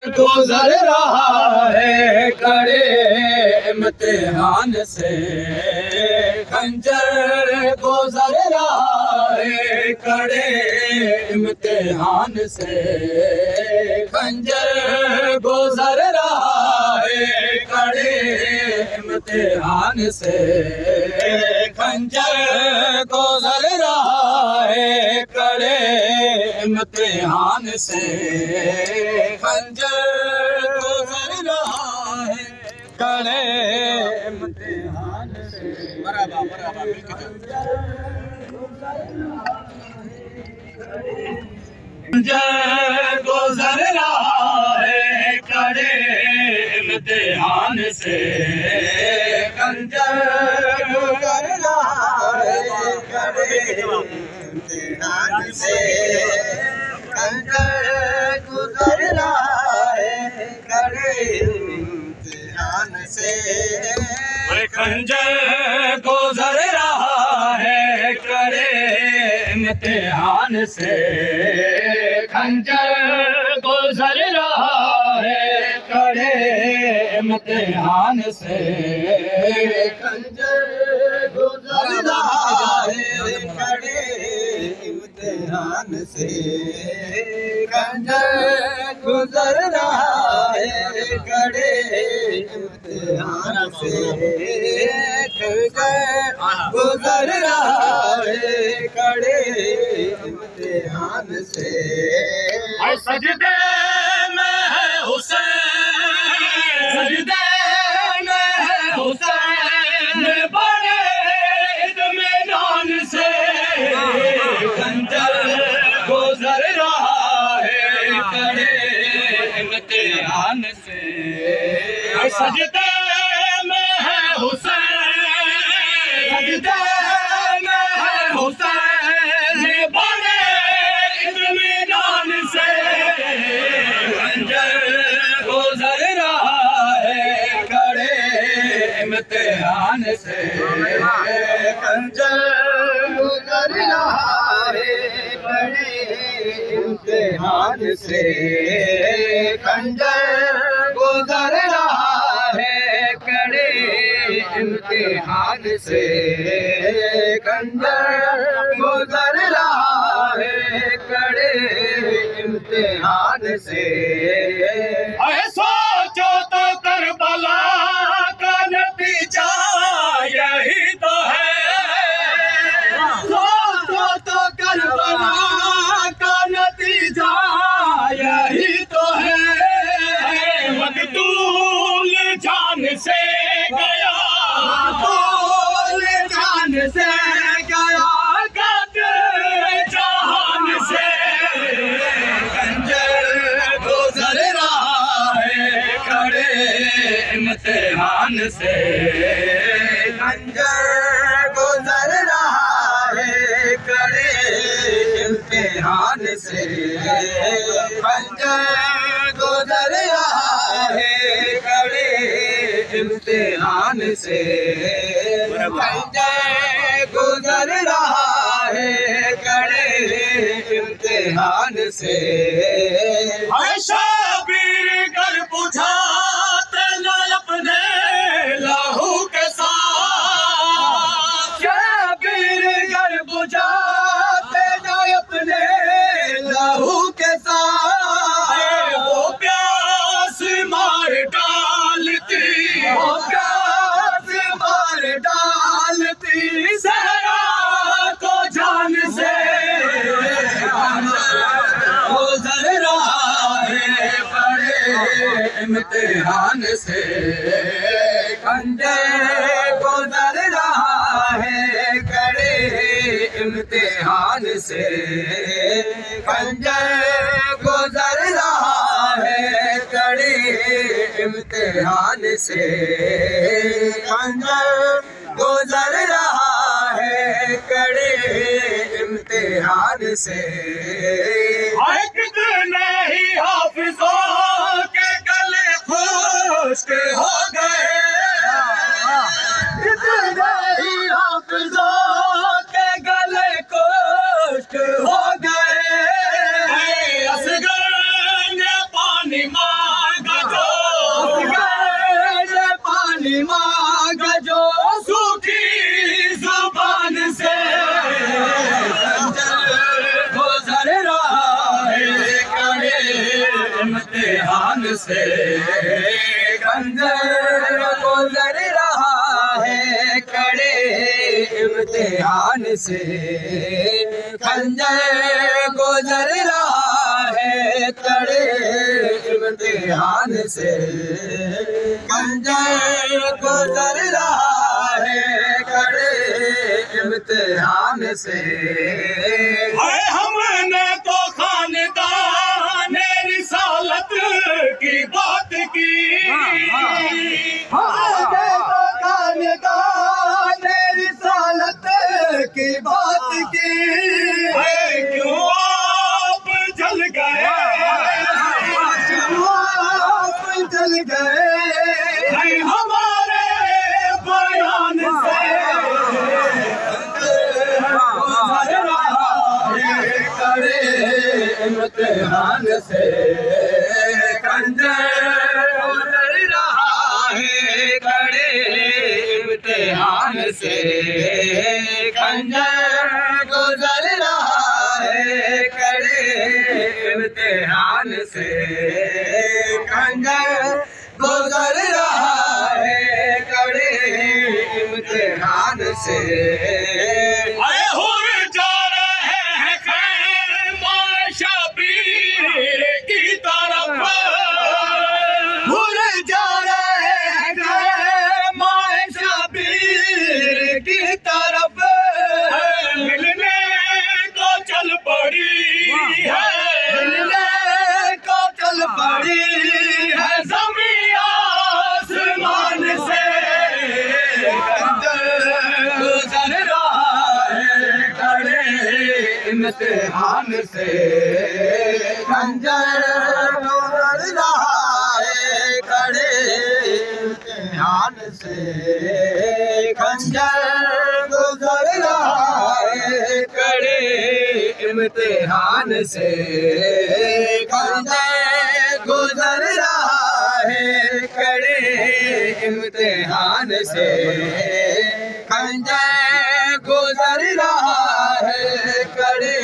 गुजर रहा है कड़े इम्तिहान से, खंजर गुजर रहा है कड़े इम्तिहान से, खंजर गुजर रहा है कड़े इम्तिहान से, खंजर गुजर रहा है कड़े इम्तिहान से, खंजर गुजर रहा है कड़े इम्तिहान से। बराबर बराबर खंजर गुजर रहा है कड़े इम्तिहान से, खंजर गुजर रहा है कड़े इम्तिहान से, खंजर गुजर रहा है कड़े इम्तिहान से, खंजर गुजर रहा है कड़े इम्तिहान से, खंजर गुजर रहा है कड़े इम्तिहान से, खंजर गुजर रहा है कड़े इम्तिहान से, खंजर गुजर रहा है कड़े इम्तिहान से, खंजर गुजर रहा है कड़े इम्तिहान से। सजदे में है हुसैन, सजदे में है हुसैन बड़े इत्मीनान से, खंजर गुजर रहा है कड़े इम्तिहान से, सजदे में है हुसैन, सजदे में है हुसैन बड़े इत्मीनान से, खंजर गुजर रहा है कड़े इम्तिहान से, खंजर गुजर रहा है कड़े इम्तिहान से, खंजर गुजर रहा है कड़े इम्तिहान से, खंजर गुजर रहा है कड़े इम्तिहान से। सोचो तो करबला का नतीजा यही तो है, सोचो तो करबला का नतीजा यही तो है, मकतूल जान से गया, मकतूल जान से गया कातिल जहान से, खंजर गुजर रहा है कड़े इम्तिहान से, खंजर गुजर रहा है कड़े इम्तिहान से, खंजर गुजर रहा है कड़े इम्तिहान से, खंजर गुजर रहा है कड़े इम्तिहान से। शबीर कर बुझाते न अपने लहू के साथ, शबीर कर बुझाते न अपने लहू के साथ, वो प्यास मार डालती, वो प्यास मार डालती सहरा को जान से, गुजर रहा है बड़े इम्तिहान से, खंजर गुजर रहा है कड़े इम्तिहान से, खंजर गुजर रहा है कड़े इम्तिहान से, खंजर गुजर रहा है कड़े इम्तिहान से। कितने ही हाफिजों के गले खुश्क हो गए, कितने ही हाफिजों के गले खुश्क हो गए, असगर ने पानी मार इम्तिहान से खंजर गुजर रहा है कड़े इम्तिहान से खंजर गुजर रहा है कड़े इम्तिहान से खंजर गुजर रहा है कड़े इम्तिहान से हमने तो खानदान रिसालत की बात की हमने तो खानदान रिसालत की बात की क्यों आप जल गए आप जल गए हमारे बयान से इम्तिहान से खंजर गुजर रहा है कड़े इम्तिहान से खंजर गुजर रहा है कड़े इम्तिहान से खंजर गुजर रहा है कड़े इम्तिहान से बड़ी है ज़मीन आसमान से गुजर रहा है कड़े इम्तिहान से खंजर गुजर रहा है कड़े इम्तिहान से खंजर गुजर रहा है कड़े इम्तिहान से खंजर गुजर रहा है कड़े इम्तिहान से खंजर गुजर रहा है कड़े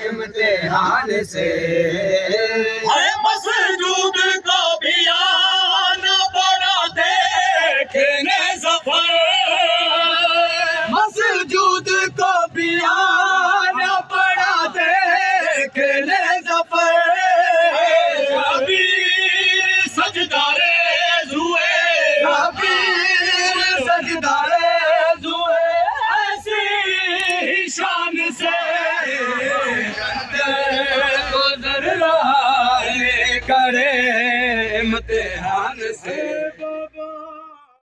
इम्तिहान से मसजूद को भी आना पड़ा देखने सफर मसजूद को भी आना पड़ा देखने सफर सजदारे जुए सजदारे जुए ऐसी शान से गुजर रहा है कड़े इम्तिहान से।